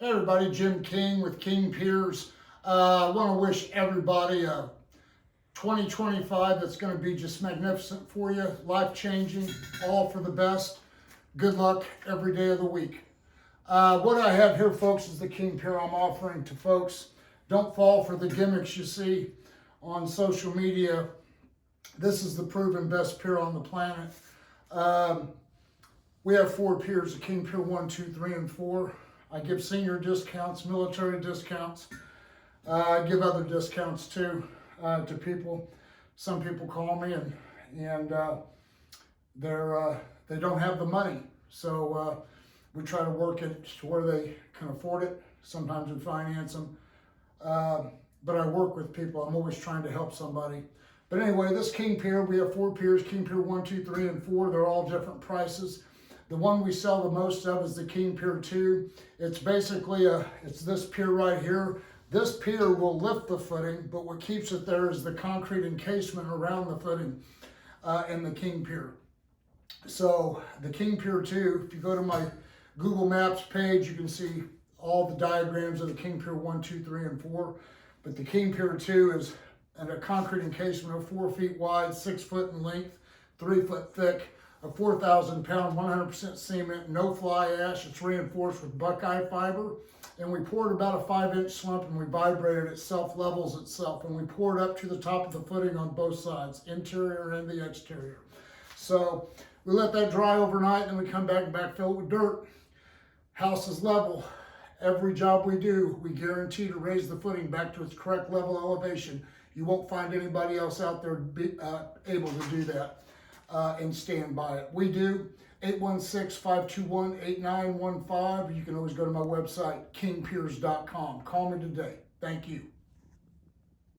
Hey everybody, Jim King with King Piers. I want to wish everybody a 2025 that's going to be just magnificent for you, life-changing, all for the best. Good luck every day of the week. What I have here, folks, is the King Pier I'm offering to folks. Don't fall for the gimmicks you see on social media. This is the proven best pier on the planet. We have 4 piers, the King Pier 1, 2, 3, and 4. I give senior discounts, military discounts. I give other discounts too to people. Some people call me and they don't have the money, so we try to work it to where they can afford it. Sometimes we finance them, but I work with people. I'm always trying to help somebody. But anyway, this King Pier, we have 4 piers: King Pier 1, 2, 3, and 4. They're all different prices. The one we sell the most of is the King Pier 2. It's basically it's this pier right here. This pier will lift the footing, but what keeps it there is the concrete encasement around the footing in the King Pier. So the King Pier 2, if you go to my Google Maps page, you can see all the diagrams of the King Pier 1, 2, 3, and 4. But the King Pier 2 is a concrete encasement of 4 feet wide, 6 foot in length, 3 foot thick, a 4,000 pound, 100% cement, no fly ash. It's reinforced with Buckeye fiber. And we poured about a 5-inch slump and we vibrated it, self-levels itself. And we poured up to the top of the footing on both sides, interior and the exterior. So we let that dry overnight and we come back and backfill it with dirt. House is level. Every job we do, we guarantee to raise the footing back to its correct level elevation. You won't find anybody else out there able to do that. And stand by it. We do. 816-521-8915. You can always go to my website, kingpiers.com. Call me today. Thank you.